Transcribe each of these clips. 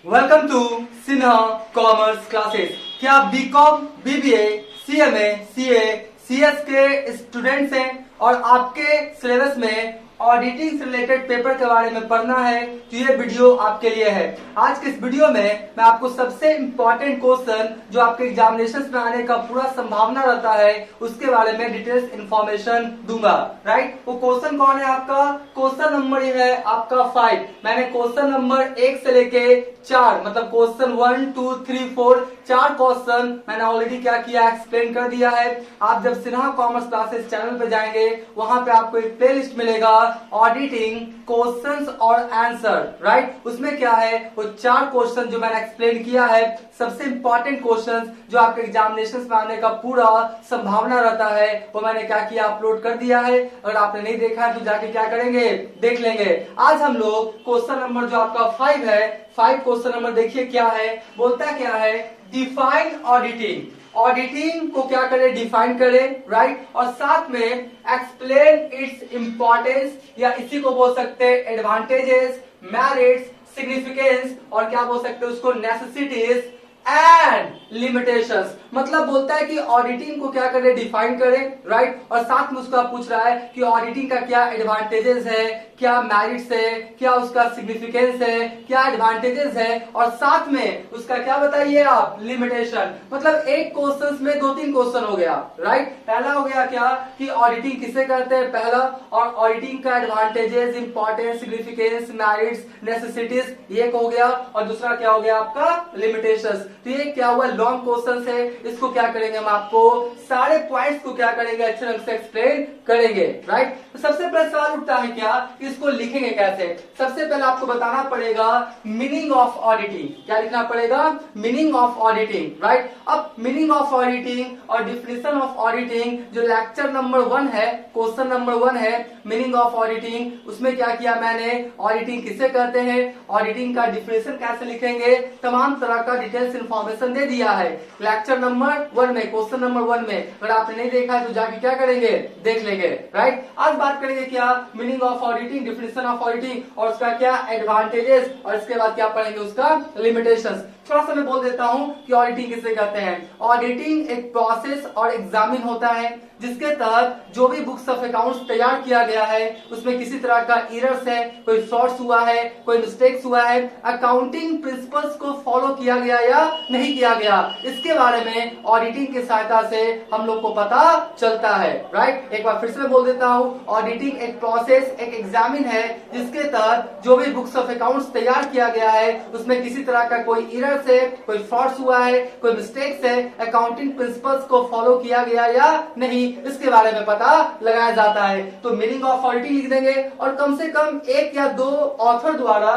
Welcome to Sinha commerce classes. क्या आप BCom, BBA, CMA, CA, CS के स्टूडेंट्स हैं और आपके सिलेबस में ऑडिटिंग से रिलेटेड पेपर के बारे में पढ़ना है तो ये वीडियो आपके लिए है। आज के इस वीडियो में मैं आपको सबसे इंपॉर्टेंट क्वेश्चन जो आपके एग्जामिनेशन में आने का पूरा संभावना रहता है उसके बारे में डिटेल्स इंफॉर्मेशन दूंगा। राइट, वो क्वेश्चन कौन है आपका? क्वेश्चन नंबर ये है आपका 5। मैंने क्वेश्चन नंबर 1 से लेके 4 मतलब क्वेश्चन 1 2 3 4 4 क्वेश्चन मैंने ऑलरेडी क्या किया, एक्सप्लेन कर दिया है। आप जब सिन्हा कॉमर्स क्लासेस चैनल पे जाएंगे वहां पे आपको एक प्ले लिस्ट मिलेगा ऑडिटिंग क्वेश्चंस और आंसर। राइट, उसमें क्या है वो 4 क्वेश्चन जो मैंने एक्सप्लेन किया है, सबसे इंपॉर्टेंट क्वेश्चंस जो आपके एग्जामिनेशन में आने का पूरा संभावना रहता है वो मैंने क्या किया, अपलोड कर दिया है। अगर आपने नहीं देखा है तो जाके क्या करेंगे, देख लेंगे। आज हम लोग क्वेश्चन नंबर जो आपका 5 है, 5 क्वेश्चन नंबर देखिए क्या है, बोलता क्या है, डिफाइन ऑडिटिंग। ऑडिटिंग को क्या करें, डिफाइन करें। राइट, और साथ में एक्सप्लेन इट्स इंपॉर्टेंस या इसी को बोल सकते हैं एडवांटेजेस, मेरिट्स, सिग्निफिकेंस और क्या बोल सकते हैं उसको, नेसेसिटीज एंड लिमिटेशंस। मतलब बोलता है कि ऑडिटिंग को क्या करें, डिफाइन करें। राइट, और साथ में उसका पूछ रहा है कि ऑडिटिंग का क्या एडवांटेजेस है, क्या मेरिट्स है, क्या उसका सिग्निफिकेंस है, क्या एडवांटेजेस है और साथ में उसका क्या बताइए आप, लिमिटेशन। मतलब एक क्वेश्चन में 2-3 क्वेश्चन हो गया। राइट, पहला हो गया क्या कि ऑडिटिंग किसे करते हैं, पहला, और ऑडिटिंग का advantages, importance, significance, merits, necessities, ये हो गया। और दूसरा क्या हो गया आपका, लिमिटेशंस। तो ये क्या हुआ, लॉन्ग क्वेश्चन है, इसको क्या करेंगे हम आपको सारे पॉइंट्स को क्या करेंगे, अच्छे ढंग से एक्सप्लेन करेंगे। राइट, तो सबसे पहले सवाल उठता है क्या, इसको लिखेंगे कैसे। सबसे पहले आपको बताना पड़ेगा मीनिंग ऑफ ऑडिटिंग। क्या लिखना पड़ेगा, मीनिंग ऑफ ऑडिटिंग। राइट, अब मीनिंग ऑफ ऑडिटिंग और डिफिनेशन ऑफ ऑडिटिंग जो लेक्चर नंबर 1 है, क्वेश्चन नंबर 1 है मीनिंग ऑफ ऑडिटिंग, उसमें क्या किया मैंने, ऑडिटिंग किसे कहते हैं, ऑडिटिंग का डिफिनेशन कैसे लिखेंगे, तमाम तरह का डिटेल्स इंफॉर्मेशन दे दिया है लेक्चर नंबर 1 में, क्वेश्चन नंबर 1 में। अगर आपने नहीं देखा है तो जाके क्या करेंगे, देख लेंगे। राइट, आज बात करेंगे क्या, meaning of auditing, definition of auditing और उसका क्या एडवांटेजेस और इसके बाद क्या पढ़ेंगे उसका लिमिटेशंस। थोड़ा सा मैं बोल देता हूं कि ऑडिटिंग किसे कहते हैं। ऑडिटिंग एक प्रोसेस और एग्जामिन होता है जिसके तहत जो भी बुक्स ऑफ अकाउंट्स तैयार किया गया है उसमें किसी तरह का एरर्स है, कोई फ्रॉड्स हुआ है, कोई मिस्टेक्स हुआ है, अकाउंटिंग प्रिंसिपल्स को फॉलो किया गया या नहीं किया गया, इसके बारे में ऑडिटिंग की सहायता से हम लोग को पता चलता है। राइट, एक बार फिर से बोल देता हूं, ऑडिटिंग एक प्रोसेस, एक एग्जामिन है जिसके तहत जो भी बुक्स ऑफ अकाउंट्स तैयार किया गया है उसमें किसी तरह का कोई एरर्स है, कोई फ्रॉड्स हुआ है, कोई मिस्टेक्स है, अकाउंटिंग प्रिंसिपल्स को फॉलो किया गया या नहीं, इसके बारे में पता लगाया जाता है। तो मीनिंग ऑफ ऑडिटिंग लिख देंगे और कम से कम 1 या 2 ऑथर द्वारा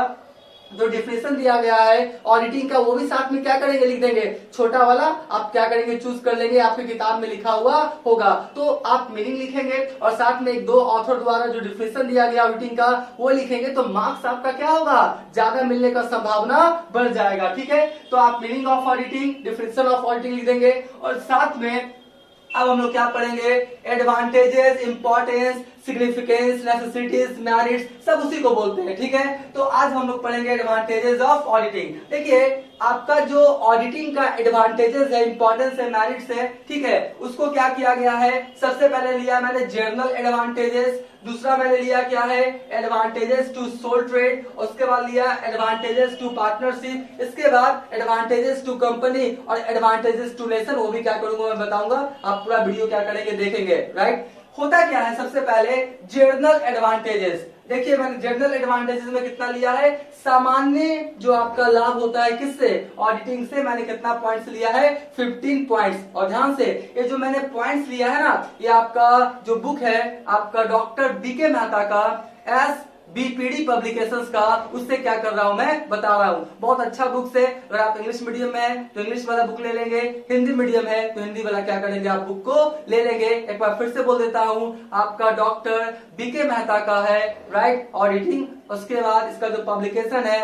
जो डिफिनेशन दिया गया है ऑडिटिंग का वो भी साथ में क्या करेंगे, लिख देंगे। छोटा वाला आप क्या करेंगे, चूज कर लेंगे, आपकी किताब में लिखा हुआ होगा तो आप मीनिंग लिखेंगे और साथ में 1-2 ऑथर द्वारा जो डिफिनेशन दिया गया ऑडिटिंग का वो लिखेंगे तो मार्क्स आपका क्या होगा, ज्यादा मिलने का संभावना बढ़ जाएगा। ठीक है, तो आप meaning of auditing, definition of auditing लिख देंगे और साथ में अब हम लोग क्या पढ़ेंगे, advantages, importance, significance, necessities, merits, सब उसी को बोलते हैं। ठीक है, तो आज हम लोग पढ़ेंगे एडवांटेजेस ऑफ ऑडिटिंग। देखिए आपका जो ऑडिटिंग का एडवांटेजेस है, इंपॉर्टेंस है, मेरिट्स है, ठीक है, उसको क्या किया गया है, सबसे पहले लिया मैंने जनरल एडवांटेजेस, दूसरा मैंने लिया क्या है, एडवांटेजेस टू सोल ट्रेड, उसके बाद लिया एडवांटेजेस टू पार्टनरशिप, इसके बाद एडवांटेजेस टू कंपनी और एडवांटेजेस टू नेशन। वो भी क्या करूंगा मैं बताऊंगा, आप पूरा वीडियो क्या करेंगे, देखेंगे। राइट, होता क्या है, सबसे पहले जनरल एडवांटेजेस। देखिए मैंने जनरल एडवांटेजेस में कितना लिया है, सामान्य जो आपका लाभ होता है किससे, ऑडिटिंग से, मैंने कितना पॉइंट्स लिया है, 15 पॉइंट्स। और ध्यान से ये जो मैंने पॉइंट्स लिया है ना, ये आपका जो बुक है आपका डॉक्टर बीके मेहता का SBPD पब्लिकेशंस का, उससे क्या कर रहा हूं मैं, बता रहा हूं। बहुत अच्छा बुक से, अगर आप इंग्लिश मीडियम में है तो इंग्लिश वाला बुक ले लेंगे, हिंदी मीडियम है तो हिंदी वाला क्या करेंगे, आप बुक को ले लेंगे। एक बार फिर से बोल देता हूं, आपका डॉक्टर बीके मेहता का है राइट ऑडिटिंग, उसके बाद इसका जो पब्लिकेशन है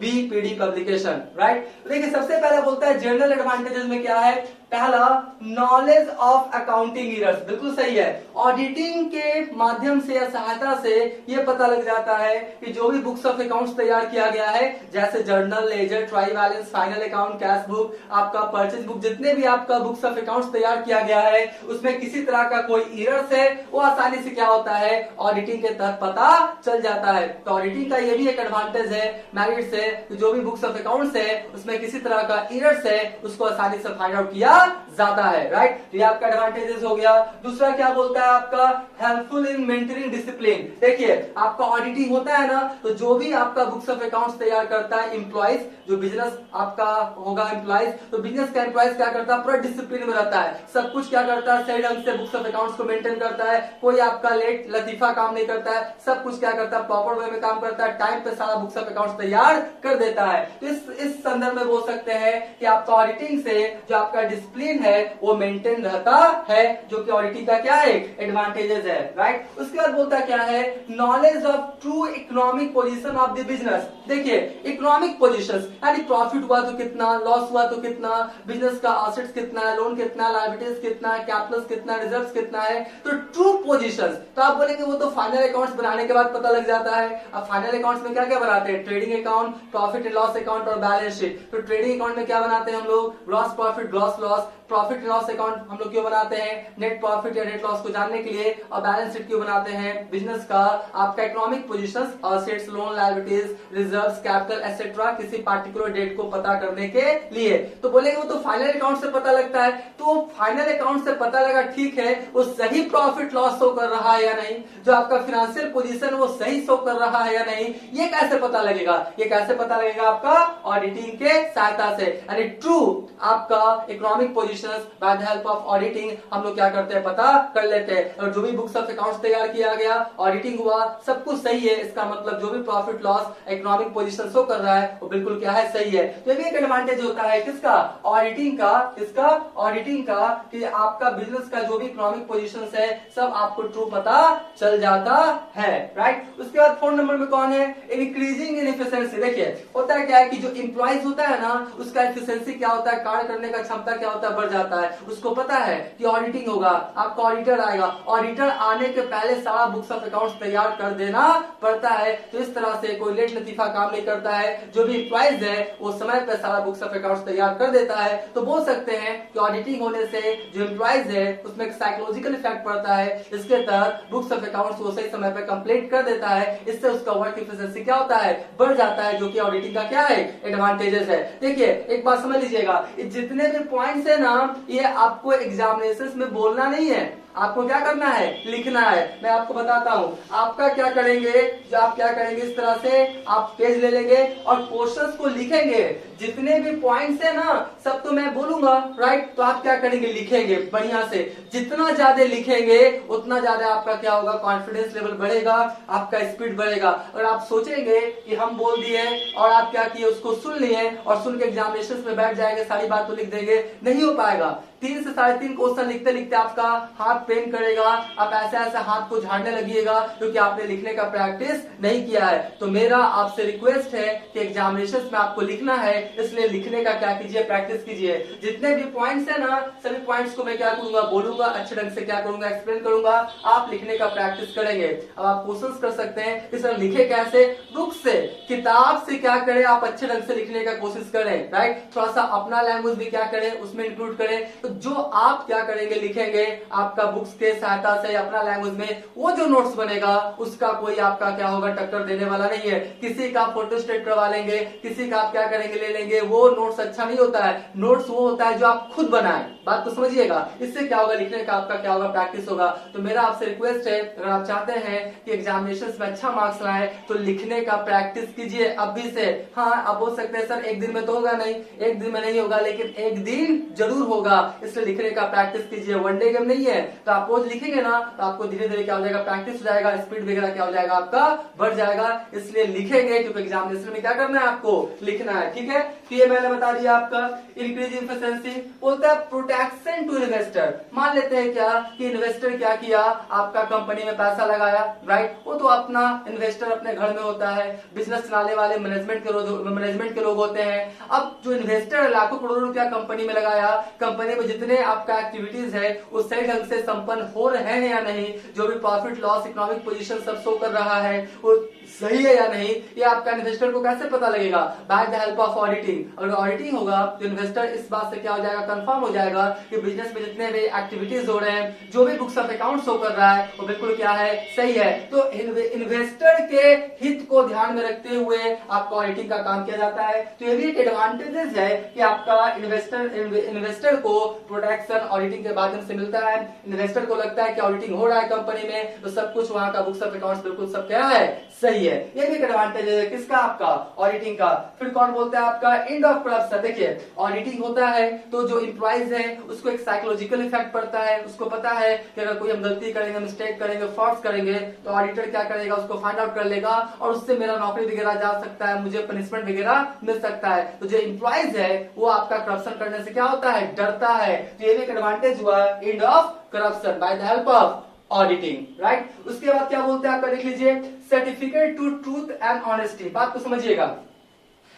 बीपीडी पब्लिकेशन, राइट। देखिए सबसे पहले बोलता है जनरल एडवांटेजेस में क्या है, पहला नॉलेज ऑफ अकाउंटिंग एरर्स, बिल्कुल सही है। ऑडिटिंग के माध्यम से या सहायता से ये पता लग जाता है कि जो भी बुक्स ऑफ अकाउंट्स तैयार किया गया है, जैसे journal, ledger, trial balance, final account, cash book, आपका परचेज बुक, जितने भी आपका बुक्स ऑफ अकाउंट्स तैयार किया गया है उसमें किसी तरह का कोई एरर्स है वो आसानी से क्या होता है ऑडिटिंग के तहत पता चल जाता है। तो ऑडिटिंग का ये भी एक एडवांटेज है, मेरिट्स है, कि जो भी बुक्स ऑफ अकाउंट्स है उसमें किसी तरह का एरर्स है उसको आसानी से फाइंड आउट किया जाता है, राइट। ये आपका एडवांटेजेस हो गया। दूसरा क्या बोलता है आपका, हेल्पफुल इन मेंटेनिंग डिसिप्लिन। देखिए आपका ऑडिटिंग होता है ना, तो जो भी आपका बुक्स ऑफ अकाउंट्स तैयार करता है एम्प्लॉइज, जो बिजनेस आपका होगा एम्प्लॉइज, तो बिजनेस का एम्प्लॉइज क्या करता है, पूरा डिसिप्लिन में रहता है, सब कुछ क्या करता है सही ढंग से बुक्स ऑफ अकाउंट्स को मेंटेन करता है, कोई आपका लेट लतीफा काम नहीं करता है, सब कुछ क्या करता है प्रॉपर वे में काम करता है, टाइम पे सारा बुक्स ऑफ अकाउंट्स तैयार कर देता है। तो इस संदर्भ में बोल सकते हैं कि आपका ऑडिटिंग से जो आपका डिसिप्लिन है वो मेंटेन रहता है, जो कि ऑडिटिंग का क्या है एडवांटेजेस है, राइट। उसके बाद बोलता क्या है, knowledge of true economic position of the business. देखिए इकोनॉमिक पोजीशंस यानी प्रॉफिट हुआ तो कितना, लॉस हुआ तो कितना, बिजनेस का एसेट्स कितना है, लोन कितना, लायबिलिटीज कितना है, कैपिटल कितना, रिजर्व्स कितना है, तो ट्रू पोजीशंस। तो आप बोलेंगे वो तो फाइनल अकाउंट्स बनाने के बाद पता लग जाता है। अब फाइनल अकाउंट्स में क्या क्या बनाते हैं, trading account, profit and loss account और बैलेंस शीट। तो ट्रेडिंग अकाउंट में क्या बनाते हैं हम लोग, gross profit, gross loss, profit loss account हम लोग क्यों बनाते हैं, नेट प्रॉफिट या नेट लॉस को जानने के लिए, और बैलेंस शीट क्यों बनाते हैं, बिजनेस का आपका economic positions, assets, loan, liabilities, reserves, capital etcetera किसी पार्टिकुलर डेट को पता करने के लिए। तो बोलेंगे वो तो फाइनल अकाउंट से पता लगता है, तो फाइनल अकाउंट से पता लगा ठीक है, वो सही प्रॉफिट लॉस शो कर रहा है या नहीं, जो आपका फाइनेंशियल पोजीशन वो सही शो कर रहा है या नहीं, ये कैसे पता लगेगा, ये कैसे पता लगेगा आपका ऑडिटिंग के सहायता से। यानी ट्रू आपका economic position by the help of auditing हम लोग क्या करते हैं पता कर लेते हैं। और जो भी बुक्स ऑफ अकाउंट्स तैयार किया गया, ऑडिटिंग हुआ, सब कुछ सही है, इसका मतलब जो भी profit loss economic position show कर रहा है वो बिल्कुल क्या है सही है। तो ये भी एक एडवांटेज होता है किसका, ऑडिटिंग का, किसका, ऑडिटिंग का, कि आपका बिजनेस का जो भी इकोनॉमिक पोजीशन है सब आपको ट्रू पता चल जाता है, राइट। उसके बाद 4 नंबर में कौन है, इंक्रीजिंग इन एफिशिएंसी। देखिए होता है क्या है कि जो एम्प्लॉइज होता है ना उसका एफिशिएंसी क्या होता है, कार्य करने का क्षमता क्या होता है, बढ़ जाता है। उसको पता है कि ऑडिटिंग होगा, आपका ऑडिटर आएगा, ऑडिटर आने के पहले सारा बुक्स ऑफ अकाउंट्स तैयार कर देना पड़ता है। तो इस तरह से कोई लेट लतीफा काम नहीं करता है, जो भी एम्प्लॉइज है वो समय पर सारा बुक्स ऑफ अकाउंट्स तैयार कर देता है। तो बोल सकते हैं कि ऑडिटिंग होने से जो एम्प्लॉइज है उसमें एक साइकोलॉजिकल इफेक्ट पड़ता है, इसके तहत बुक्स ऑफ अकाउंट्स वो सही समय पर कंप्लीट कर देता है, इससे उसका वर्क एफिशिएंसी क्या होता है, बढ़ जाता है, जो कि ऑडिटिंग का क्या है एडवांटेजेस है। देखिए एक बात समझ लीजिएगा, जितने भी पॉइंट्स है ना ये आपको एग्जामिनेशंस में बोलना नहीं है, आपको क्या करना है, लिखना है। मैं आपको बताता हूं आपका क्या करेंगे, जो आप क्या करेंगे इस तरह से आप पेज ले लेंगे और क्वेश्चंस को लिखेंगे, जितने भी पॉइंट्स है ना सब तो मैं बोलूंगा, राइट। तो आप क्या करेंगे, लिखेंगे बढ़िया से, जितना ज्यादा लिखेंगे उतना ज्यादा आपका क्या होगा, कॉन्फिडेंस लेवल बढ़ेगा, आपका स्पीड बढ़ेगा। और आप सोचेंगे कि हम बोल दिए और आप क्या किए, उसको सुन लिए और सुन के एग्जामिनेशन में बैठ जाएंगे, सारी बात तो लिख देंगे, नहीं हो पाएगा। 3 से 3.5 क्वेश्चन लिखते लिखते आपका हाथ पेन करेगा, आप ऐसे ऐसे हाथ को झाड़ने लगिएगा क्योंकि आपने लिखने का प्रैक्टिस नहीं किया है। तो मेरा आपसे रिक्वेस्ट है कि एग्जामिनेशन में आपको लिखना है, इसलिए लिखने का क्या कीजिए, प्रैक्टिस कीजिए। जितने भी पॉइंट्स है ना सभी पॉइंट्स को मैं क्या करूंगा, बोलूंगा, अच्छे ढंग से क्या करूंगा, एक्सप्लेन करूंगा, आप लिखने का प्रैक्टिस करेंगे। अब आप क्वेश्चन कर सकते हैं कि सर लिखे कैसे, बुक से, किताब से क्या करें, आप अच्छे ढंग से लिखने का कोशिश करें, राइट। थोड़ा सा अपना लैंग्वेज भी क्या करें उसमें इंक्लूड करें। तो जो आप क्या करेंगे, लिखेंगे, आपका बुक्स के सहायता से अपना लैंग्वेज में वो जो नोट्स बनेगा उसका कोई आपका क्या होगा, टक्कर देने वाला नहीं है। किसी का फोटो स्टेट करवा लेंगे, किसी का आप क्या करेंगे, ले लेंगे, वो नोट्स अच्छा नहीं होता है। नोट्स वो होता है जो आप खुद बनाएं, बात तो समझिएगा। इससे क्या होगा, लिखने का आपका क्या होगा, प्रैक्टिस होगा। तो मेरा आपसे रिक्वेस्ट है, अगर आप चाहते हैं कि एग्जामिनेशन में अच्छा मार्क्स लाए तो लिखने का प्रैक्टिस कीजिए अभी से। हाँ आप बोल सकते हैं सर एक दिन में तो होगा नहीं, एक दिन में नहीं होगा, लेकिन एक दिन जरूर होगा। इसलिए लिखने का प्रैक्टिस कीजिए, वन डे गेम नहीं है। तो आप रोज लिखेंगे ना तो आपको धीरे धीरे क्या हो जाएगा, प्रैक्टिस हो जाएगा, स्पीड वगैरह क्या हो जाएगा आपका बढ़ जाएगा। इसलिए लिखेंगे क्योंकि एग्जामिनेशन में क्या करना है, आपको लिखना है, ठीक है। तो ये मैंने बता दिया आपका इंक्रीज इफिशिएंसी। बोलता है प्रोटेक्शन टू इन्वेस्टर। मान लेते हैं क्या कि इन्वेस्टर क्या किया, आपका कंपनी में पैसा लगाया, राइट। वो तो अपना इन्वेस्टर अपने घर में होता है, बिजनेस चलाने वाले मैनेजमेंट के लोग होते हैं। अब जो इन्वेस्टर लाखों करोड़ों रुपया कंपनी में लगाया, कंपनी में जितने आपका एक्टिविटीज है वो सही ढंग से संपन्न हो रहे हैं या नहीं, जो भी प्रॉफिट लॉस इकोनॉमिक पोजीशन सब शो कर रहा है वो सही है या नहीं, ये आपका इन्वेस्टर को कैसे पता लगेगा, bye the help of auditing. अगर ऑडिटिंग होगा तो इन्वेस्टर इस बात से क्या हो जाएगा, कंफर्म हो जाएगा कि बिजनेस में जितने भी एक्टिविटीज हो रहे हैं, जो भी बुक्स ऑफ अकाउंट शो कर रहा है वो बिल्कुल क्या है, सही है। तो इन्वेस्टर के हित को ध्यान में रखते हुए आपका ऑडिटिंग का काम किया जाता है। तो ये भी एक एडवांटेजेस है कि आपका इन्वेस्टर को प्रोटेक्शन ऑडिटिंग के माध्यम से मिलता है। इन्वेस्टर को लगता है कि ऑडिटिंग हो रहा है कंपनी में तो सब कुछ वहां का बुक्स ऑफ अकाउंट्स बिल्कुल सब क्या है, सही है। ये भी एक एडवांटेज है किसका, आपका ऑडिटिंग का। फिर कौन बोलता है आपका एंड ऑफ करप्शन। देखिए ऑडिटिंग होता है तो जो एम्प्लॉइज है उसको एक साइकोलॉजिकल इफेक्ट पड़ता है, उसको पता है कि अगर कोई हम गलती करेंगे, मिस्टेक करेंगे, फ्रॉड्स करेंगे तो ऑडिटर क्या करेगा, उसको फाइंड आउट कर लेगा और उससे मेरा नौकरी वगैरह जा सकता है, मुझे पनिशमेंट वगैरह मिल सकता है। तो जो एम्प्लॉइज है वो आपका करप्शन करने से क्या होता है, डरता है। तो ये भी एक एडवांटेज हुआ end of corruption by the help of auditing, right. उसके बाद क्या बोलते हैं आपका, देख लीजिए certificate to truth and honesty. बात को समझिएगा,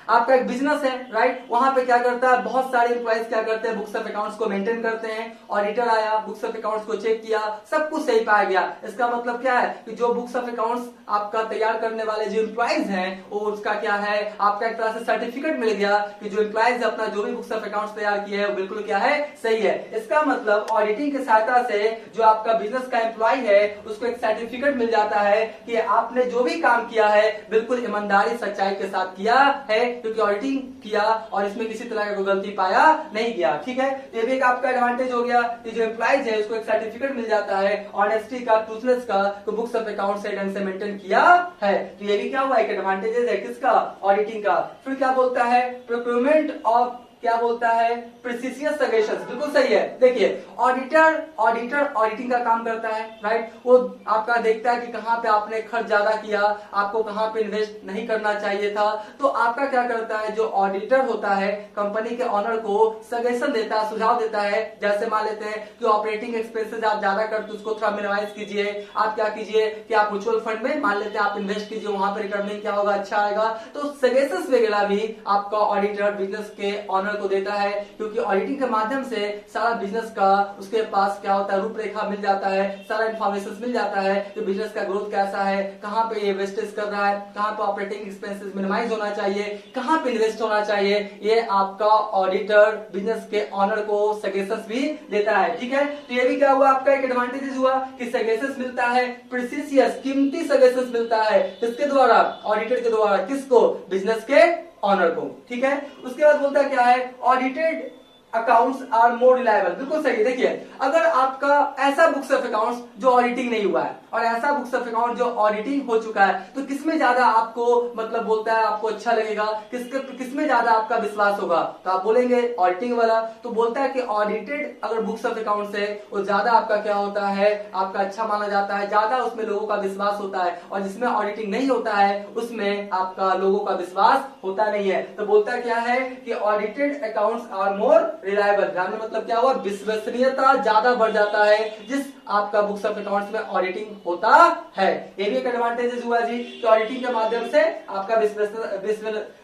आपका एक बिजनेस है, राइट। वहां पे क्या करता है, बहुत सारे एम्प्लॉइज क्या करते हैं, बुक्स ऑफ अकाउंट्स को मेंटेन करते हैं। ऑडिटर आया, बुक्स ऑफ अकाउंट्स को चेक किया, सब कुछ सही पाया गया। इसका मतलब क्या है कि जो बुक्स ऑफ अकाउंट्स आपका तैयार करने वाले जो एम्प्लॉइज हैं वो उसका क्या है, आपका एक तरह से सर्टिफिकेट मिल गया कि जो एम्प्लॉइज अपना जो भी बुक्स ऑफ अकाउंट्स तैयार किए हैं वो बिल्कुल क्या है, सही है। इसका मतलब ऑडिटिंग की सहायता से जो आपका बिजनेस का एम्प्लॉय है उसको एक सर्टिफिकेट मिल जाता है कि आपने जो भी काम किया है बिल्कुल ईमानदारी सच्चाई के साथ किया है, क्योंकि ऑडिटिंग किया और इसमें किसी तरह का कोई गलती पाया नहीं गया, ठीक है। ये भी एक आपका एडवांटेज हो गया कि जो एम्प्लॉइज है उसको एक सर्टिफिकेट मिल जाता है ऑनेस्टी का, ट्रूथनेस का, तो बुक्स ऑफ अकाउंट से ढंग से मेंटेन किया है। तो ये भी क्या हुआ, एक एडवांटेजेस है किसका, ऑडिटिंग का। फिर क्या बोलता है, प्रोक्योरमेंट ऑफ, क्या बोलता है, प्रिसिशियस सजेशंस। बिल्कुल सही है। देखिए ऑडिटर ऑडिटिंग का काम करता है, राइट। वो आपका देखता है कि कहां पे आपने खर्च ज्यादा किया, आपको कहां पे इन्वेस्ट नहीं करना चाहिए था। तो आपका क्या करता है, जो ऑडिटर होता है कंपनी के ऑनर को सजेशन देता है, सुझाव देता है। जैसे मान लेते हैं कि ऑपरेटिंग एक्सपेंसेस आप ज्यादा करते उसको थोड़ा मिनिमाइज कीजिए। आप क्या कीजिए कि आप म्यूचुअल फंड में मान लेते हैं आप इन्वेस्ट कीजिए, वहां पर रिटर्निंग क्या होगा, अच्छा आएगा। तो सजेशंस वगैरह भी आपका ऑडिटर बिजनेस के ऑनर को देता है, क्योंकि ऑडिटिंग के माध्यम से सारा बिजनेस का उसके पास क्या होता है, रूपरेखा मिल जाता है, सारा इंफॉर्मेशन मिल जाता है कि बिजनेस का ग्रोथ कैसा है, कहां पे ये वेस्टेज कर रहा है, कहां पे ऑपरेटिंग एक्सपेंसेस मिनिमाइज होना चाहिए, कहां पे इन्वेस्ट होना चाहिए। ये आपका ऑडिटर बिजनेस के ऑनर को सजेशंस भी देता है, ठीक है। तो ये भी क्या हुआ, आपका एक एडवांटेज हुआ कि सजेशंस मिलता है, प्रिसिशियस कीमती सजेशंस मिलता है किसके द्वारा, ऑडिटर के द्वारा। किसको, बिजनेस के ऑनर को, ठीक है। उसके बाद बोलता क्या है, audited accounts are more reliable. बिल्कुल सही। देखिए अगर आपका ऐसा बुक्स ऑफ अकाउंट्स जो ऑडिटिंग नहीं हुआ है और ऐसा बुक्स ऑफ अकाउंट जो ऑडिटिंग हो चुका है, तो किसमें ज्यादा आपको मतलब बोलता है आपको अच्छा लगेगा, किसमें ज्यादा आपका विश्वास होगा, तो आप बोलेंगे ऑडिटिंग वाला। तो बोलता है कि ऑडिटेड अगर बुक्स ऑफ अकाउंट्स है वो ज्यादा आपका क्या होता है, आपका अच्छा माना जाता है, ज्यादा उसमें लोगों का विश्वास होता है। और जिसमें ऑडिटिंग नहीं होता है उसमें आपका लोगों का विश्वास होता नहीं है। तो बोलता क्या है कि audited accounts are more reliable. ध्यान में मतलब क्या हुआ, विश्वसनीयता ज्यादा बढ़ जाता है जिस आपका बुक्स ऑफ अकाउंट्स में ऑडिटिंग होता है। ये भी एक एडवांटेजेस हुआ जी कि ऑडिटिंग के माध्यम से आपका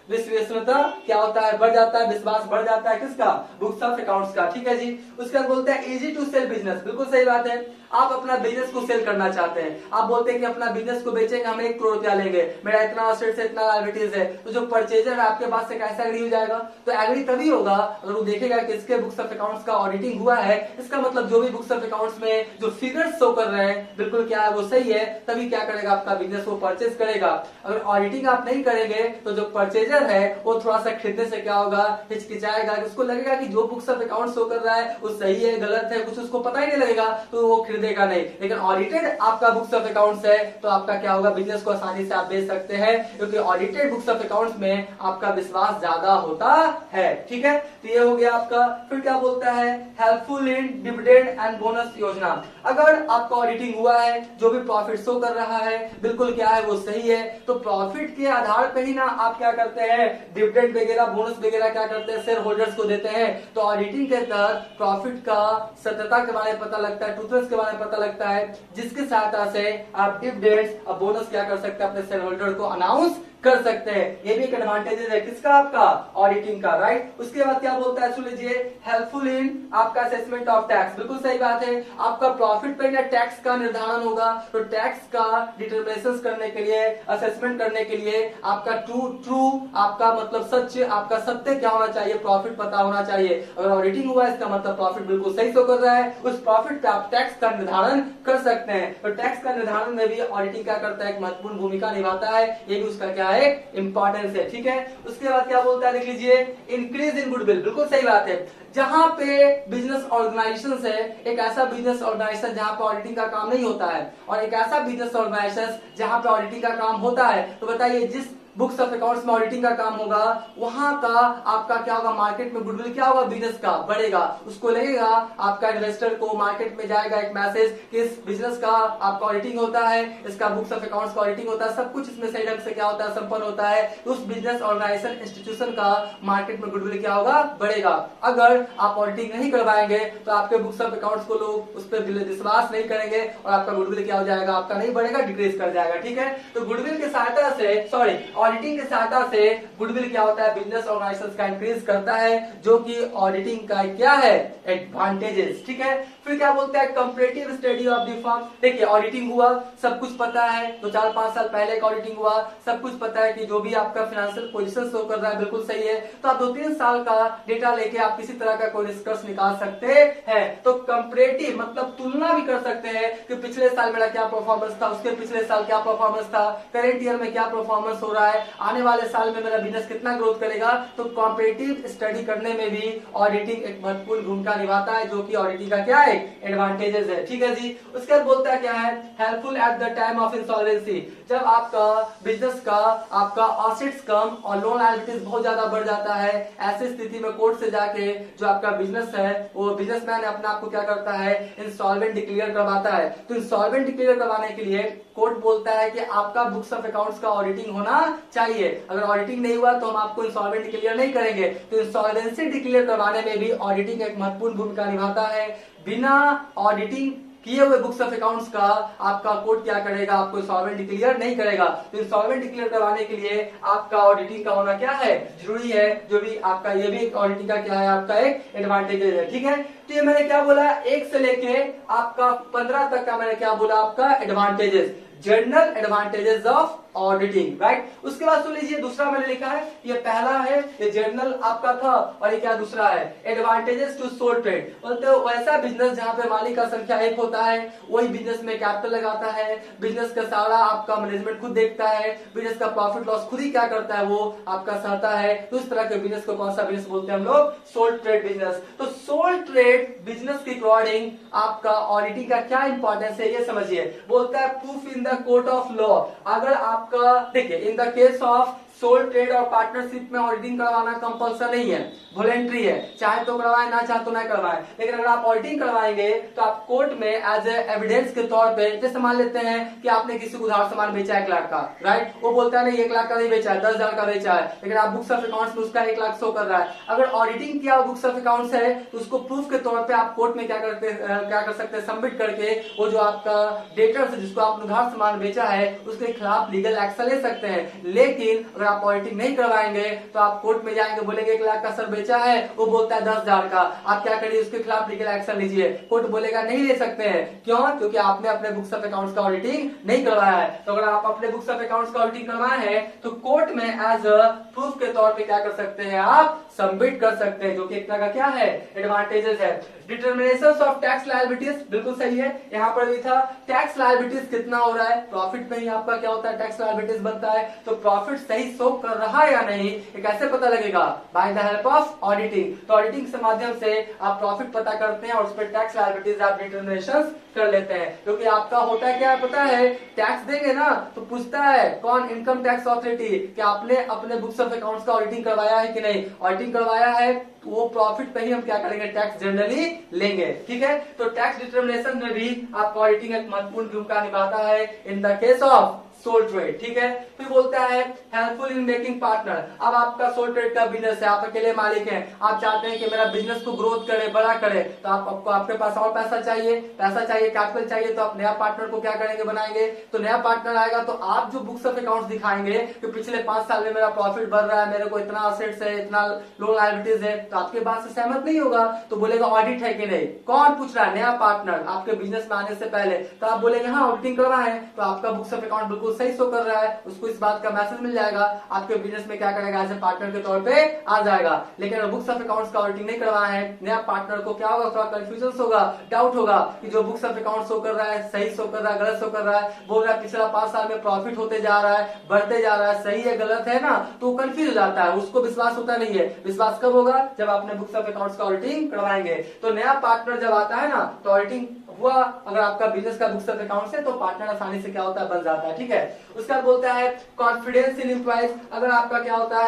विश्वसनीयता क्या होता है, बढ़ जाता है, विश्वास बढ़ जाता है किसका, बुक्स ऑफ अकाउंट्स का, ठीक है जी। उसके बाद बोलते हैं इजी टू सेल बिजनेस। बिल्कुल सही बात है। आप अपना बिजनेस को सेल करना चाहते हैं, आप बोलते हैं कि अपना बिजनेस को बेचेंगे, हम 1 करोड़ रुपया लेंगे, मेरा इतना असेट्स है, इतना लायबिलिटीज है। तो जो परचेजर है आपके पास से कैसे एग्री हो जाएगा, तो एग्री तभी होगा अगर वो देखेगा कि इसके बुक्स ऑफ अकाउंट्स का ऑडिटिंग हुआ है। इसका मतलब जो भी बुक्स ऑफ अकाउंट्स में जो फिगर्स शो कर रहे हैं बिल्कुल क्या है, वो सही है, तभी क्या करेगा आपका बिजनेस वो परचेज करेगा। अगर ऑडिटिंग आप नहीं करेंगे तो जो परचेजर ऑडिटर है वो थोड़ा सा खरीदने से क्या होगा, हिचकिचाएगा, उसको लगेगा कि जो बुक्स ऑफ अकाउंट शो कर रहा है वो सही है गलत है, कुछ उसको पता ही नहीं लगेगा, तो वो खरीदेगा नहीं। लेकिन ऑडिटेड आपका बुक्स ऑफ अकाउंट्स है तो आपका क्या होगा, बिजनेस को आसानी से आप बेच सकते हैं, क्योंकि ऑडिटेड बुक्स ऑफ अकाउंट्स में आपका विश्वास ज्यादा होता है। ठीक है, तो ये हो गया आपका। फिर क्या बोलता है, helpful in dividend and bonus योजना। अगर आपका ऑडिटिंग हुआ है, जो भी प्रॉफिट शो कर रहा है बिल्कुल क्या है वो सही है, तो प्रॉफिट के आधार पर ही ना आप क्या करते हैं, डिविडेंड वगैरह बोनस वगैरह क्या करते हैं, शेयर होल्डर्स को देते हैं। तो ऑडिटिंग के तहत प्रॉफिट का सत्यता के बारे में पता लगता है, ट्रूथफुलनेस के बारे में पता लगता है, जिसकी सहायता से आप डिविडेंड्स और बोनस क्या कर सकते हैं, अपने शेयर होल्डर को अनाउंस कर सकते हैं। ये भी एक एडवांटेज है किसका, आपका ऑडिटिंग का, राइट। उसके बाद क्या बोलता है, सुन लीजिए, हेल्पफुल इन आपका असेसमेंट ऑफ टैक्स। बिल्कुल सही बात है, आपका प्रॉफिट पे ना टैक्स का निर्धारण होगा, तो टैक्स का डिटरमिनेशन करने के लिए, असेसमेंट करने के लिए आपका ट्रू आपका मतलब सच, आपका सत्य क्या होना चाहिए, प्रॉफिट पता होना चाहिए। अगर ऑडिटिंग हुआ इसका मतलब प्रॉफिट बिल्कुल सही शो कर रहा है, उस प्रॉफिट पे आप टैक्स का निर्धारण कर सकते हैं। तो टैक्स का निर्धारण में भी ऑडिटिंग क्या करता है, एक महत्वपूर्ण भूमिका निभाता है, ये भी उसका क्या है, इंपॉर्टेंस है। ठीक है, उसके बाद क्या बोलता है, देख लीजिए, इंक्रीज इन गुडविल। बिल्कुल सही बात है, जहां पे बिजनेस ऑर्गेनाइजेशन है, एक ऐसा बिजनेस ऑर्गेनाइजेशन जहां पे ऑडिटिंग का काम नहीं होता है, और एक ऐसा बिजनेस ऑर्गेनाइजेशन जहां पे ऑडिटिंग का काम होता है, तो बताइए जिस बुक्स ऑफ अकाउंट्स में ऑडिटिंग का काम होगा वहां का आपका क्या होगा, मार्केट में गुडविल क्या होगा, बिजनेस का बढ़ेगा। उसको लगेगा, आपका इन्वेस्टर को मार्केट में जाएगा एक मैसेज कि इस बिजनेस का आपका ऑडिटिंग होता है, इसका बुक्स ऑफ अकाउंट्स का ऑडिटिंग होता है, सब कुछ इसमें सही ढंग से क्या होता है, संपन्न होता है। तो उस बिजनेस ऑर्गेनाइजेशन इंस्टीट्यूशन का मार्केट में गुडविल क्या होगा, बढ़ेगा। अगर आप ऑडिटिंग नहीं करवाएंगे तो आपके बुक्स ऑफ अकाउंट्स को लोग उस पर विश्वास नहीं करेंगे और आपका गुडविल क्या हो जाएगा, आपका नहीं बढ़ेगा, डिक्रीज कर जाएगा। ठीक है, तो गुडविल की सहायता से ऑडिटिंग की सहायता से गुडविल क्या होता है, बिजनेस ऑर्गेनाइजेशन का इंक्रीज करता है, जो कि ऑडिटिंग का क्या है, एडवांटेजेस। ठीक है, फिर क्या बोलता है, comparative study of the firm. देखिए ऑडिटिंग हुआ, सब कुछ पता है, तो 4-5 साल पहले का ऑडिटिंग हुआ, सब कुछ पता है कि जो भी आपका फाइनेंशियल पोजीशन शो कर रहा है बिल्कुल सही है, तो आप 2-3 साल का डेटा लेके आप किसी तरह का कोई निष्कर्ष निकाल सकते हैं। तो कंपैरेटिव मतलब तुलना भी कर सकते हैं कि पिछले साल मेरा क्या परफॉर्मेंस था, उसके पिछले साल क्या परफॉर्मेंस था, करंट ईयर में क्या परफॉर्मेंस हो रहा है, आने वाले साल में मेरा बिजनेस कितना ग्रोथ करेगा। तो कॉम्पिटिटिव स्टडी करने में भी ऑडिटिंग एक महत्वपूर्ण भूमिका निभाता है, जो कि ऑडिटिंग का क्या है, एडवांटेजेस है। ठीक है जी, उसके बाद बोलता है क्या है, helpful eight the time of insolvency. जब आपका बिजनेस का आपका एसेट्स कम और लोन लायबिलिटीज बहुत ज्यादा बढ़ जाता है, ऐसी स्थिति में कोर्ट से जाके जो आपका बिजनेस है, वो बिजनेसमैन अपने आप को क्या करता है, इंसॉल्वेंट डिक्लेयर करवाता है। तो इंसॉल्वेंट डिक्लेयर करवाने के लिए कोर्ट बोलता है कि आपका बुक्स ऑफ अकाउंट्स का ऑडिटिंग होना चाहिए। अगर ऑडिटिंग नहीं हुआ तो हम आपको इंसॉल्वेंट डिक्लेयर नहीं करेंगे। तो इंसॉल्वेंसी डिक्लेयर करवाने में भी ऑडिटिंग एक महत्वपूर्ण भूमिका निभाता है। बिना ऑडिटिंग किए हुए बुक्स ऑफ अकाउंट्स का आपका कोर्ट क्या करेगा, आपको इंसॉल्वेंट डिक्लेयर नहीं करेगा। तो इंसॉल्वेंट डिक्लेयर करवाने के लिए आपका ऑडिटिंग का होना क्या है, जरूरी है, जो भी आपका ये भी एक ऑडिटिंग का क्या है, आपका एक एडवांटेज है। ठीक है, तो ये मैंने क्या बोला, 1 से लेके आपका 15 तक का मैंने क्या बोला, आपका advantages, general advantages of auditing, right. उसके बाद सुन लीजिए, दूसरा मैंने लिखा है, ये पहला है, ये जनरल आपका था, और ये क्या दूसरा है, एडवांटेजेस टू सोल ट्रेड। बोलते हो वैसा बिजनेस जहां पे मालिक का संख्या 1 होता है, वही बिजनेस में कैपिटल लगाता है, बिजनेस का सारा आपका मैनेजमेंट खुद देखता है, बिजनेस का प्रॉफिट लॉस खुद ही क्या करता है, वो आपका सहता है। तो इस तरह के बिजनेस को कौन सा बिजनेस बोलते हैं हम लोग, सोल ट्रेड बिजनेस। तो सोल ट्रेड बिजनेस के अकॉर्डिंग आपका ऑडिटिंग का क्या इंपॉर्टेंस है, ये समझिए। बोलता है proof in the court of law. अगर आपका देखिए, in the case of sole trade और पार्टनरशिप में ऑडिटिंग करवाना कंपल्सरी नहीं है, वॉलेंट्री है, चाहे तो करवाएं ना चाहे तो ना करवाएं। लेकिन अगर आप ऑडिटिंग करवाएंगे तो आप कोर्ट में एज ए एविडेंस के तौर पे, जैसे मान लेते हैं कि आपने किसी को उधार सामान बेचा 1 लाख का, राइट, वो बोलता है नहीं 1 लाख का नहीं बेचा है, 10,000 का बेचा है, लेकिन आप बुक्स ऑफ अकाउंट्स में उसका 1 लाख शो कर रहा है। अगर ऑडिटिंग किया बुक्स ऑफ अकाउंट्स है तो उसको प्रूफ के तौर पर आप कोर्ट में क्या कर सकते हैं, सबमिट करके वो जो आपका डेटर्स है जिसको आपने उधार सामान बेचा है उसके खिलाफ लीगल एक्शन ले सकते हैं। लेकिन अगर आप ऑडिटिंग नहीं करवाएंगे तो आप कोर्ट में जाएंगे, बोलेंगे 1 लाख का सर बेचा है, वो बोलता है 10,000 का, आप क्या करिए, उसके खिलाफ लीगल एक्शन लीजिए। कोर्ट बोलेगा नहीं ले सकते हैं, क्यों, क्योंकि आपने अपने बुक्स ऑफ अकाउंट्स का ऑडिटिंग नहीं करवाया है। तो अगर आप अपने बुक्स ऑफ अकाउंट्स का ऑडिटिंग करवाए हैं तो कोर्ट में एज अ प्रूफ के तौर पे क्या कर सकते हैं, आप सबमिट कर सकते हैं, जो कि एक तरह का क्या है, एडवांटेजेस है। डिटरमिनेशन ऑफ टैक्स लायबिलिटीज, बिल्कुल सही है, यहाँ पर भी था टैक्स लायबिलिटीज कितना हो रहा है, प्रॉफिट में ही आपका क्या होता है, टैक्स लायबिलिटीज बनता है। तो प्रॉफिट सही शो कर रहा है या नहीं, ये कैसे पता लगेगा? Bye the help of auditing. तो ऑडिटिंग के माध्यम से आप प्रॉफिट पता करते हैं और उस पर टैक्स लायबिलिटीज आप डिटरमिनेशन कर लेते हैं। क्योंकि आपका होता है क्या पता है, टैक्स देंगे ना तो पूछता है कौन, इनकम टैक्स अथॉरिटी, कि आपने अपने बुक्स ऑफ अकाउंट्स का ऑडिटिंग करवाया है कि नहीं। ऑडिटिंग करवाया है तो वो प्रॉफिट पे ही हम क्या करेंगे, टैक्स जनरली लेंगे। ठीक है, तो टैक्स डिटरमिनेशन में भी आपका ऑडिटिंग एक महत्वपूर्ण भूमिका निभाता है in the case of sole trade. ठीक है, फिर बोलता है हेल्पफुल इन मेकिंग पार्टनर। अब आपका सोल ट्रेड का बिजनेस है, आप अकेले मालिक हैं, आप चाहते हैं कि मेरा बिजनेस को ग्रोथ करे, बड़ा करे, तो आपको आपके पास और पैसा चाहिए, कैपिटल चाहिए, तो आप नया पार्टनर को क्या करेंगे, बनाएंगे। तो नया पार्टनर आएगा तो आप जो बुक्स ऑफ अकाउंट्स दिखाएंगे कि पिछले 5 साल में मेरा प्रॉफिट बढ़ रहा है, मेरे को इतना असेट्स है, इतना लोन लायबिलिटीज है, तो आपके बात से सहमत नहीं होगा, तो बोलेगा ऑडिट है कि नहीं। कौन पूछ रहा है, नया पार्टनर, आपके बिजनेस में आने से पहले। तो आप बोलेंगे हाँ ऑडिटिंग करवाए हैं, तो आपका बुक्स ऑफ अकाउंट बिल्कुल सही शो कर रहा है, उसको इस बात का मैसेज मिल जाएगा, आपके बिजनेस में क्या करेगा, एज ए पार्टनर के तौर पे आ जाएगा। लेकिन अगर बुक्स ऑफ अकाउंट्स का ऑडिटिंग नहीं करवाए हैं, नया पार्टनर को क्या होगा, थोड़ा कंफ्यूजन होगा, डाउट होगा कि जो बुक्स ऑफ अकाउंट शो कर रहा है सही शो कर रहा है, गलत शो कर रहा है, बोल रहा है पिछला 5 साल में प्रॉफिट होते जा रहा है, बढ़ते जा रहा है, सही है गलत है ना, तो कंफ्यूज हो जाता है, उसको विश्वास होता नहीं है। विश्वास कब होगा, जब आपने बुक्स ऑफ अकाउंट्स का ऑडिटिंग करवाएंगे। तो नया पार्टनर जब आता है ना, तो ऑडिटिंग हुआ, अगर आपका बिजनेस का बुक्स ऑफ अकाउंट है तो पार्टनर आसानी से क्या होता है, बन जाता है। ठीक है, उसके बाद बोलता है कॉन्फिडेंस इन एम्प्लॉइज। अगर आपका क्या होता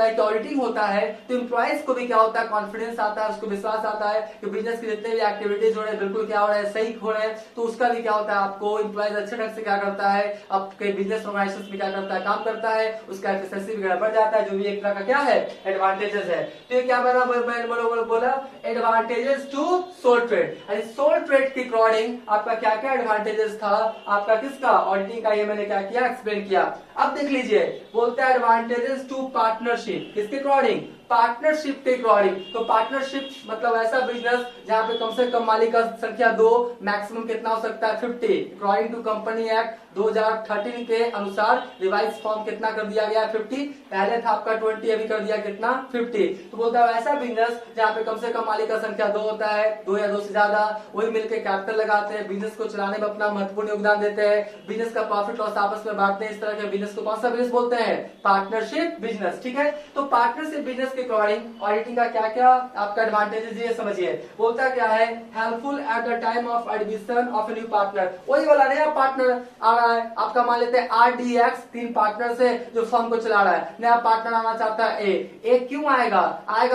है कि ऑडिटिंग होता है तो एम्प्लॉइज को भी क्या होता है, कॉन्फिडेंस आता है, उसको विश्वास आता है कि बिजनेस के जितने भी एक्टिविटीज हो रहे हैं बिल्कुल क्या हो रहा है, सही हो रहे हैं। तो उसका भी क्या होता है, आपको एम्प्लॉइज अच्छे ढंग से क्या करता है, आपके बिजनेस ऑर्गेनाइजेशन में क्या करता है, काम करता है, उसका एफिशिएंसी वगैरह बढ़ जाता है, जो भी एक तरह का क्या है, एडवांटेजेस है। तो ये क्या बोला advantages to sole trade. Sole trade के अकॉर्डिंग आपका क्या क्या एडवांटेजेस था, आपका किसका, ऑडिटिंग का, ये मैंने क्या किया, एक्सप्लेन किया। अब देख लीजिए, बोलता है एडवांटेजेस टू पार्टनरशिप, किसके अकॉर्डिंग, पार्टनरशिप के अकॉर्डिंग। तो पार्टनरशिप मतलब ऐसा बिजनेस जहां पे कम से कम मालिक का संख्या 2, मैक्सिमम कितना हो सकता है, 50। अकॉर्डिंग टू कंपनी एक्ट 2013 के अनुसार रिवाइज फॉर्म कितना कर दिया गया, 50। पहले था आपका 20, अभी कर दिया कितना, 50। तो बोलता है ऐसा बिजनेस जहां पे कम से कम मालिक का संख्या 2 होता है, 2 या 2 से ज्यादा, वही मिलकर कैपिटल लगाते हैं, बिजनेस को चलाने में अपना महत्वपूर्ण योगदान देते हैं, बिजनेस का प्रॉफिट लॉस आपस में बांटते हैं। इस तरह के बिजनेस को कौन सा बिजनेस बोलते हैं, पार्टनरशिप बिजनेस। ठीक है, तो पार्टनरशिप बिजनेस के अकॉर्डिंग ऑडिटिंग का क्या क्या आपका एडवांटेजेस ये समझिए। बोलता क्या है, helpful eight the time of admission of a new partner. वही वाला नया पार्टनर आ रहा है, आपका मान लेते हैं RDX 3 पार्टनर से जो फर्म को चला रहा है, नया पार्टनर आना चाहता है ए क्यों आएगा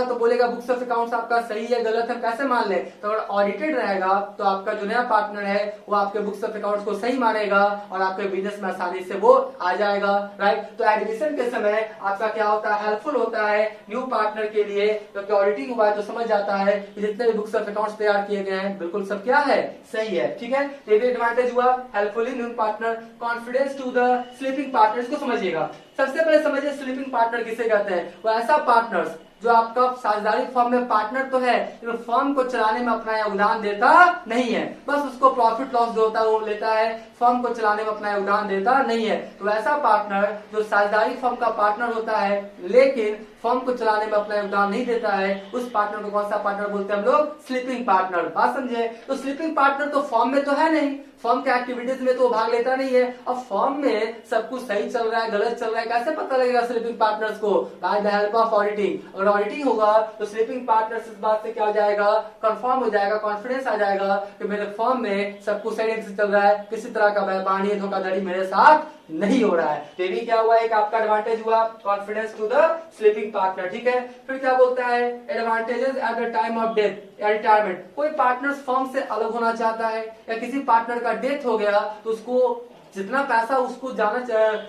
तो बोलेगा बुक्स ऑफ अकाउंट्स आपका सही है गलत है कैसे मान ले। तो अगर ऑडिटेड रहेगा तो आपका जो नया पार्टनर है वो आपके बुक्स ऑफ अकाउंट्स को सही मानेगा और आपके बिजनेस में आसानी से वो आ जाएगा। राइट, तो एडमिशन के समय आपका क्या होता है, हेल्पफुल होता है न्यू पार्टनर के लिए, क्योंकि ऑडिटिंग हुआ है तो समझ जाता है कि जितने भी बुक्स ऑफ अकाउंट्स तैयार किए गए हैं बिल्कुल सब क्या है, सही है। ठीक है, ये भी एडवांटेज हुआ, helpful new partner. Confidence to the sleeping partner, इसको समझिएगा। सबसे पहले समझिए स्लीपिंग पार्टनर किसे कहते हैं। वो ऐसा पार्टनर जो आपका साझेदारी फर्म में पार्टनर तो है लेकिन फर्म को चलाने में अपना योगदान देता नहीं है, बस उसको प्रॉफिट लॉस जो होता है वो लेता है, फर्म को चलाने में अपना योगदान देता नहीं है। तो ऐसा पार्टनर जो साझेदारी फर्म का पार्टनर होता है लेकिन फर्म को चलाने में अपना योगदान नहीं देता है, उस पार्टनर को कौन सा पार्टनर बोलते हैं हम लोग, स्लीपिंग पार्टनर। बात समझे, तो स्लीपिंग पार्टनर तो फर्म में तो है नहीं, फर्म के एक्टिविटीज में तो भाग लेता नहीं है। अब फर्म में सब कुछ सही चल रहा है गलत चल रहा है कैसे पता लगेगा स्लीपिंग पार्टनर्स को, bye the help of auditing. अगर ऑडिटिंग होगा तो स्लीपिंग पार्टनर्स इस बात से क्या हो जाएगा, कंफर्म हो जाएगा, कॉन्फिडेंस आ जाएगा कि मेरे फर्म में सब कुछ सही ढंग से चल रहा है, किसी तरह का बेईमानी धोखाधड़ी मेरे साथ नहीं हो रहा है। तो भी क्या हुआ, एक आपका एडवांटेज हुआ, confidence to the sleeping partner. ठीक है, फिर क्या बोलता है, advantages at the time of death या रिटायरमेंट। कोई पार्टनर फर्म से अलग होना चाहता है या किसी पार्टनर का डेथ हो गया तो उसको जितना पैसा उसको जाना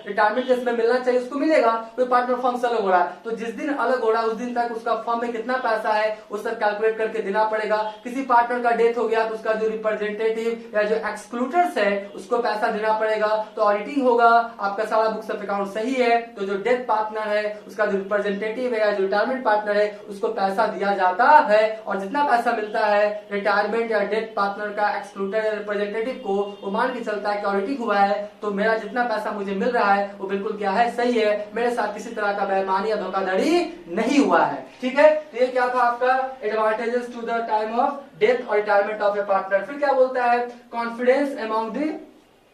रिटायरमेंट जिसमें मिलना चाहिए उसको मिलेगा। कोई पार्टनर फर्म से अलग हो रहा है तो जिस दिन अलग हो रहा है उस दिन तक उसका फर्म में कितना पैसा है वो सब कैलकुलेट करके देना पड़ेगा। किसी पार्टनर का डेथ हो गया तो उसका जो रिप्रेजेंटेटिव या जो एक्सक्लूडर्स है उसको पैसा देना पड़ेगा। तो ऑडिटिंग होगा, आपका सारा बुक्स ऑफ अकाउंट सही है तो जो डेथ पार्टनर है उसका जो रिप्रेजेंटेटिव है या जो रिटायरमेंट पार्टनर है उसको पैसा दिया जाता है और जितना पैसा मिलता है रिटायरमेंट या डेथ पार्टनर का एक्सक्लूडर या रिप्रेजेंटेटिव को वो मान के चलता है कि ऑडिटिंग हुआ है तो मेरा जितना पैसा मुझे मिल रहा है वो बिल्कुल क्या है, सही है, मेरे साथ किसी तरह का बेईमानी या धोखाधड़ी नहीं हुआ है। ठीक है, तो ये क्या था आपका advantages to the time of death और रिटायरमेंट ऑफ ए पार्टनर। फिर क्या बोलता है, कॉन्फिडेंस अमंग द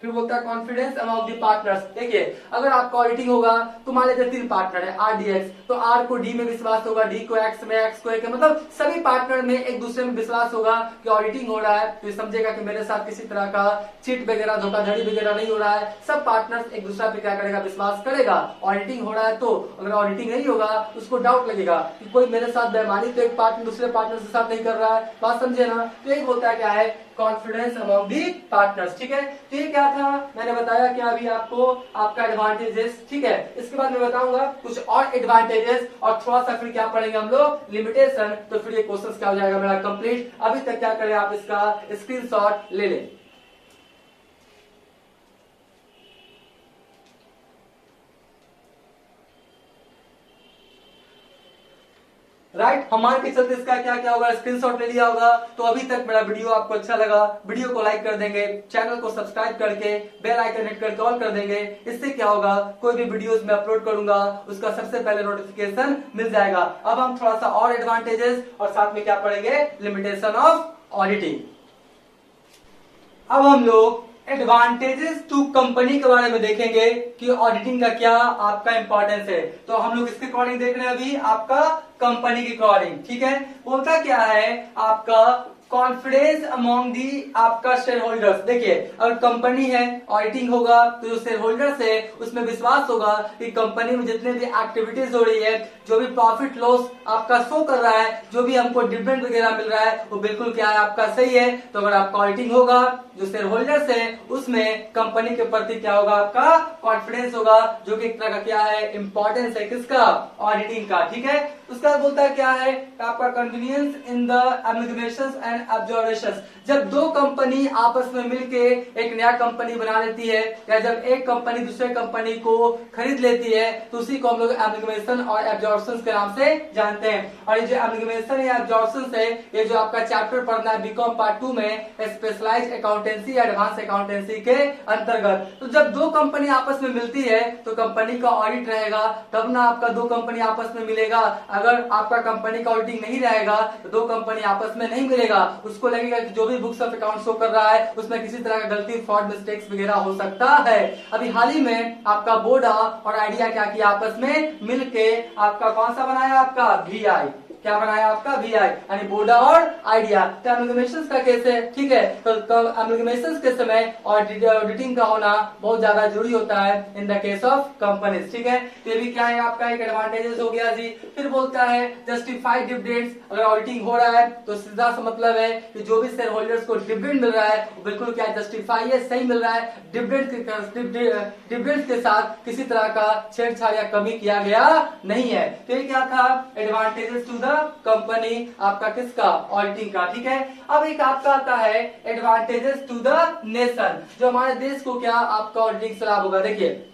फिर बोलता है कॉन्फिडेंस अमंग द पार्टनर्स। देखिए अगर आपका ऑडिटिंग होगा तो मान लीजिए 3 पार्टनर है आर डी एक्स, तो आर को डी में विश्वास होगा, डी को एक्स में, एक्स को ए के, मतलब सभी पार्टनर में एक दूसरे में विश्वास होगा कि ऑडिटिंग हो रहा है, तो समझेगा कि मेरे साथ किसी तरह का चीट वगैरह धोखाधड़ी वगैरह नहीं हो रहा है। सब पार्टनर्स एक दूसरे पे क्या करेगा, विश्वास करेगा। ऑडिटिंग हो रहा है तो अगर ऑडिटिंग नहीं होगा उसको डाउट लगेगा कि कोई मेरे साथ बेईमानी तो एक पार्टनर दूसरे पार्टनर के साथ नहीं कर रहा है। बात समझे ना? तो एक होता है क्या है, कॉन्फिडेंस अमंग दी पार्टनर्स। ठीक है, तो ये क्या था मैंने बताया क्या अभी आपको, आपका एडवांटेजेस। ठीक है, इसके बाद मैं बताऊंगा कुछ और एडवांटेजेस और थोड़ा सा फिर क्या पढ़ेंगे हम लोग, लिमिटेशन। तो फिर ये क्वेश्चन क्या हो जाएगा मेरा कंप्लीट। अभी तक क्या करें, आप इसका स्क्रीनशॉट ले लें। राइट, हम मान के चलते इसका क्या क्या होगा, स्क्रीनशॉट ले लिया होगा। तो अभी तक मेरा वीडियो आपको अच्छा लगा, वीडियो को लाइक कर देंगे, चैनल को सब्सक्राइब करके बेल आइकन हिट करके ऑल कर देंगे। इससे क्या होगा, कोई भी वीडियोस मैं अपलोड करूंगा उसका सबसे पहले नोटिफिकेशन मिल जाएगा। अब हम थोड़ा सा और एडवांटेजेस और साथ में क्या पढ़ेंगे, लिमिटेशन ऑफ ऑडिटिंग। अब हम लोग एडवांटेजेस टू कंपनी के बारे में देखेंगे कि ऑडिटिंग का क्या आपका इंपॉर्टेंस है। तो हम लोग इसके अकॉर्डिंग देख रहे हैं अभी आपका कंपनी के अकॉर्डिंग। ठीक है, बोलता क्या है आपका कॉन्फिडेंस अमॉन्ग दी आपका शेयर होल्डर्स। देखिए अगर कंपनी है, ऑडिटिंग होगा तो जो शेयर होल्डर्स है उसमें विश्वास होगा कि कंपनी में जितने भी एक्टिविटीज हो रही है, जो भी प्रॉफिट लॉस आपका शो कर रहा है, जो भी हमको डिविडेंड वगैरह मिल रहा है वो बिल्कुल क्या है आपका सही है। तो अगर आपका ऑडिटिंग होगा, जो शेयर होल्डर्स है उसमें कंपनी के प्रति क्या होगा, आपका कॉन्फिडेंस होगा, जो कि एक तरह का क्या है, इंपॉर्टेंस है किसका, ऑडिटिंग का। ठीक है, उसका बोलता है क्या है आपका convenience in the amalgamations and observations. जब दो कंपनी आपस में मिलके एक नया कंपनी बना लेती है, या जब एक कंपनी दूसरे कंपनी को खरीद लेती है, तो उसी को हम लोग एमलगमेशन और एब्जॉर्प्शन के नाम से जानते हैं। और ये जो एमलगमेशन या एब्जॉर्प्शन है, ये जो आपका चैप्टर पढ़ना है बीकॉम पार्ट 2 में, स्पेशलाइज्ड अकाउंटेंसी एडवांस अकाउंटेंसी के अंतर्गत। तो जब दो कंपनी आपस में मिलती है तो कंपनी का ऑडिट रहेगा, तब ना आपका दो कंपनी आपस में मिलेगा। अगर आपका कंपनी का ऑडिटिंग नहीं रहेगा तो दो कंपनी आपस में नहीं मिलेगा। उसको लगेगा कि जो भी बुक्स ऑफ अकाउंट शो कर रहा है उसमें किसी तरह का गलती, फ्रॉड, मिस्टेक्स वगैरह हो सकता है। अभी हाल ही में आपका बोडा और आइडिया क्या किया, आपस में मिलके आपका कौन सा बनाया, आपका VI। क्या बनाया, आपका VI, यानी बोडा और आइडिया। तो एमलगमेशंस का केस है। ठीक है, तो एमलगमेशंस के समय ऑडिटिंग का होना बहुत ज्यादा जरूरी होता है in the case of companies. ठीक है, तो ये भी क्या है आपका एक एडवांटेजेस हो गया जी। फिर बोलता है जस्टिफाइड डिविडेंड्स। अगर ऑडिटिंग हो रहा है तो सीधा सा मतलब है कि जो भी शेयर होल्डर्स को डिविडेंड मिल रहा है वो बिल्कुल क्या जस्टिफाई है, सही मिल रहा है। डिविडेंड के साथ किसी तरह का छेड़छाड़ या कमी किया गया नहीं है। तो ये क्या था, एडवांटेजेस टू द कंपनी आपका किसका, ऑडिटिंग का। ठीक है, अब एक आपका आता है एडवांटेजेस टू द नेशन, जो हमारे देश को क्या आपका ऑडिटिंग से लाभ होगा। देखिए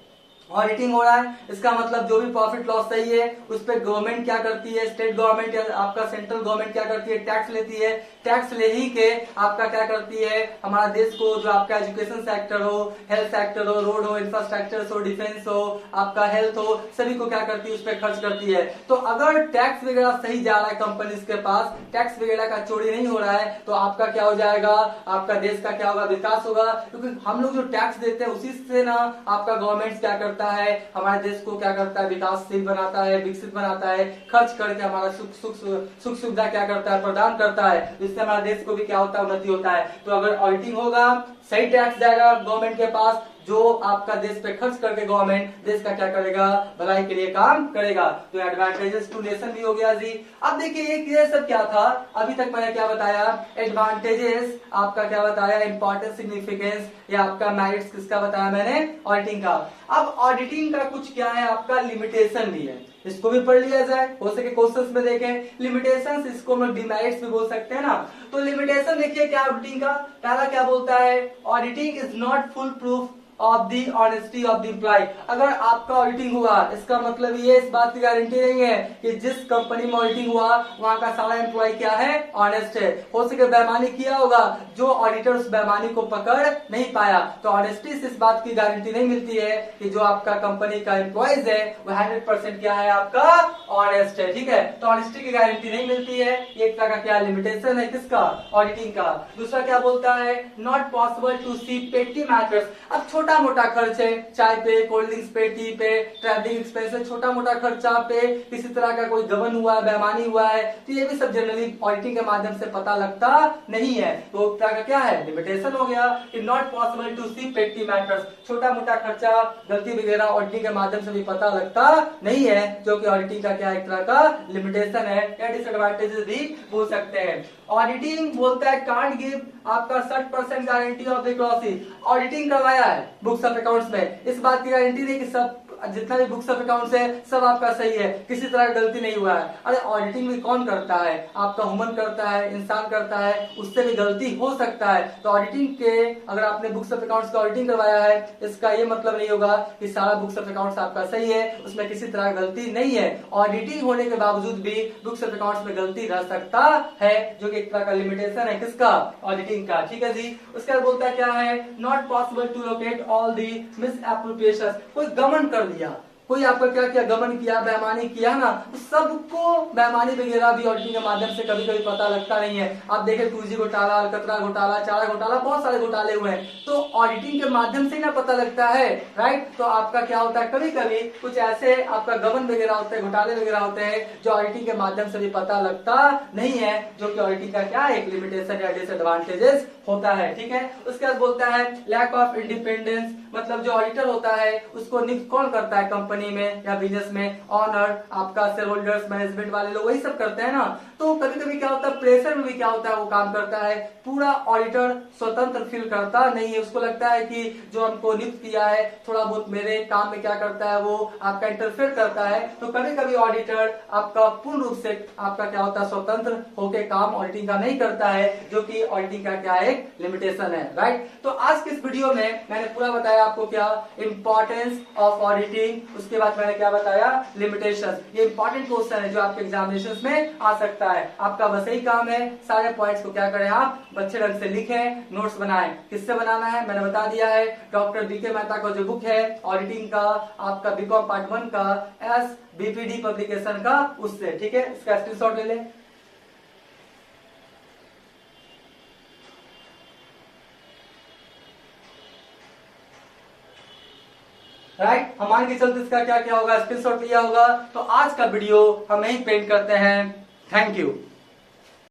ऑडिटिंग हो रहा है, इसका मतलब जो भी प्रॉफिट लॉस सही है उस पर गवर्नमेंट क्या करती है, स्टेट गवर्नमेंट या आपका सेंट्रल गवर्नमेंट क्या करती है, टैक्स लेती है। टैक्स ले ही के आपका क्या करती है, हमारा देश को जो आपका एजुकेशन सेक्टर हो, हेल्थ सेक्टर हो, रोड हो, इंफ्रास्ट्रक्चर हो, डिफेंस हो, आपका हेल्थ हो, सभी को क्या करती है, उस पर खर्च करती है। तो अगर टैक्स वगैरह सही जा रहा है कंपनीज के पास, टैक्स वगैरह का चोरी नहीं हो रहा है, तो आपका क्या हो जाएगा, आपका देश का क्या होगा, विकास होगा। क्योंकि हम लोग जो टैक्स देते हैं उसी से ना आपका गवर्नमेंट क्या करता है, हमारे देश को क्या करता है, विकासशील बनाता है, विकसित बनाता है, खर्च करके हमारा सुख सुविधा क्या करता है, प्रदान करता है। जिससे हमारे देश को भी क्या होता है, उन्नति होता है। तो अगर ऑडिटिंग होगा, सही टैक्स जाएगा गवर्नमेंट के पास, जो आपका देश पे खर्च करके गवर्नमेंट देश का क्या करेगा, भलाई के लिए काम करेगा। तो एडवांटेजेस टू नेशन भी हो गया जी। अब देखिए ये सब क्या था, अभी तक मैंने क्या बताया, एडवांटेजेस आपका क्या बताया, इंपॉर्टेंस, सिग्निफिकेंस या आपका मेरिट्स किसका बताया मैंने, ऑडिटिंग का। अब ऑडिटिंग का कुछ क्या है, आपका लिमिटेशन भी है, इसको भी पढ़ लिया जाए, हो सके क्वेश्चंस में देखें। लिमिटेशंस, इसको हम डिमेरिट्स भी बोल सकते हैं ना। तो लिमिटेशन देखिए क्या ऑडिटिंग का, पहला क्या बोलता है, auditing is not full proof of the honesty of the employ. अगर आपका ऑडिटिंग हुआ, इसका मतलब ये इस बात की गारंटी नहीं है कि जिस कंपनी में ऑडिटिंग हुआ वहां का सारा एम्प्लॉय क्या है, ऑनेस्ट है। हो सके बेईमानी किया होगा, जो ऑडिटर उस बेईमानी को पकड़ नहीं पाया। तो ऑनेस्टी से इस बात की गारंटी नहीं मिलती है कि जो आपका कंपनी का एम्प्लॉयज है वो 100% क्या है, आपका ऑनेस्ट है, ठीक है। तो ऑनेस्टी की गारंटी नहीं मिलती है, ये एक तरह का क्या लिमिटेशन है किसका, ऑडिटिंग का। दूसरा क्या बोलता है, नॉट पॉसिबल टू सी पेटी मैटर्स। अब छोटा मोटा खर्च है, चाय पे, कोल्ड ड्रिंक्स पे, टी पे, ट्रैवलिंग एक्सपेंसेस, छोटा मोटा खर्चा पे किसी तरह का कोई गबन हुआ है, बेईमानी हुआ है, तो ये भी सब जनरली ऑडिटिंग के माध्यम से पता लगता नहीं है। तो एक तरह का क्या है, लिमिटेशन हो गया कि नॉट पॉसिबल टू सी पेटी मैटर्स, छोटा मोटा खर्चा, गलती वगैरह ऑडिटिंग के माध्यम से भी पता लगता नहीं है, जो कि ऑडिटिंग का क्या एक तरह का लिमिटेशन है या डिसएडवांटेजेस भी बोल सकते हैं। ऑडिटिंग बोलता है कांट गिव आपका 60% गारंटी ऑफ एक्यूरेसी। ऑडिटिंग करवाया है बुक्स ऑफ अकाउंट्स में, इस बात की गारंटी नहीं कि सब जितना भी बुक्स ऑफ अकाउंट्स है सब आपका सही है, किसी तरह की गलती नहीं हुआ है। अरे ऑडिटिंग भी कौन करता है, आपका ह्यूमन करता है, इंसान करता है, उससे भी गलती हो सकता है। तो ऑडिटिंग के अगर आपने बुक्स ऑफ अकाउंट्स का ऑडिटिंग करवाया है, इसका ये मतलब नहीं होगा कि सारा बुक्स ऑफ अकाउंट्स आपका सही है, उसमें किसी तरह की गलती नहीं है। ऑडिटिंग होने के बावजूद भी बुक्स ऑफ अकाउंट्स में गलती रह सकता है, जो कि एक तरह का लिमिटेशन है किसका, ऑडिटिंग का, ठीक है जी। उसके बाद बोलता है क्या है, not possible to locate all the misappropriation. कोई गमन कर दिया, कोई आपका क्या किया, गमन किया, बेईमानी किया ना, तो सबको बेईमानी वगैरह भी ऑडिटिंग के माध्यम से कभी कभी पता लगता नहीं है। आप देखें 2G घोटाला, अलकतरा घोटाला, चारा घोटाला, बहुत सारे घोटाले हुए हैं, तो ऑडिटिंग के माध्यम से ही ना पता लगता है, राइट। तो आपका क्या होता है, कभी कभी कुछ ऐसे आपका गमन वगैरह होते हैं, घोटाले वगैरह होते हैं, जो ऑडिटिंग के माध्यम से भी पता लगता नहीं है, जो कि ऑडिटिंग का क्या एक लिमिटेशन या डिसएडवांटेजेस होता है, ठीक है। उसके बाद बोलता है लैक ऑफ इंडिपेंडेंस, मतलब जो ऑडिटर होता है उसको नियुक्त कौन करता है कंपनी में या बिजनेस में, ऑनर, आपका शेयर होल्डर्स, मैनेजमेंट वाले लोग वही सब करते हैं ना। तो कभी कभी क्या होता है, प्रेशर में भी क्या होता है वो काम करता है, पूरा ऑडिटर स्वतंत्र फील करता नहीं है, उसको लगता है कि जो हमको नियुक्त किया है थोड़ा बहुत मेरे काम में क्या करता है, वो आपका इंटरफेयर करता है। तो कभी कभी ऑडिटर आपका पूर्ण रूप से आपका क्या होता है, स्वतंत्र होकर काम ऑडिटिंग का नहीं करता है, जो कि ऑडिटिंग का क्या एक लिमिटेशन है, राइट। तो आज के इस वीडियो में मैंने पूरा बताया आपको क्या इंपॉर्टेंस ऑफ ऑडिटिंग, उसके बाद मैंने क्या बताया, लिमिटेशन। ये इंपॉर्टेंट क्वेश्चन है जो आपके एग्जामिनेशन में आ सकता है। आपका बस यही काम है, सारे पॉइंट्स को क्या करें, आप अच्छे ढंग से लिखें, नोट्स बनाएं। किससे बनाना है मैंने बता दिया है, डॉक्टर बीके मेहता का जो बुक है ऑडिटिंग का, आपका बीकॉम पार्ट 1 का, SBPD पब्लिकेशन का, उससे, ठीक है। इसका स्क्रीनशॉट ले लें। राइट, हम मान के चलते इसका क्या क्या होगा, स्क्रीनशॉट लिया होगा। तो आज का वीडियो हम यही पेंट करते हैं। Thank you.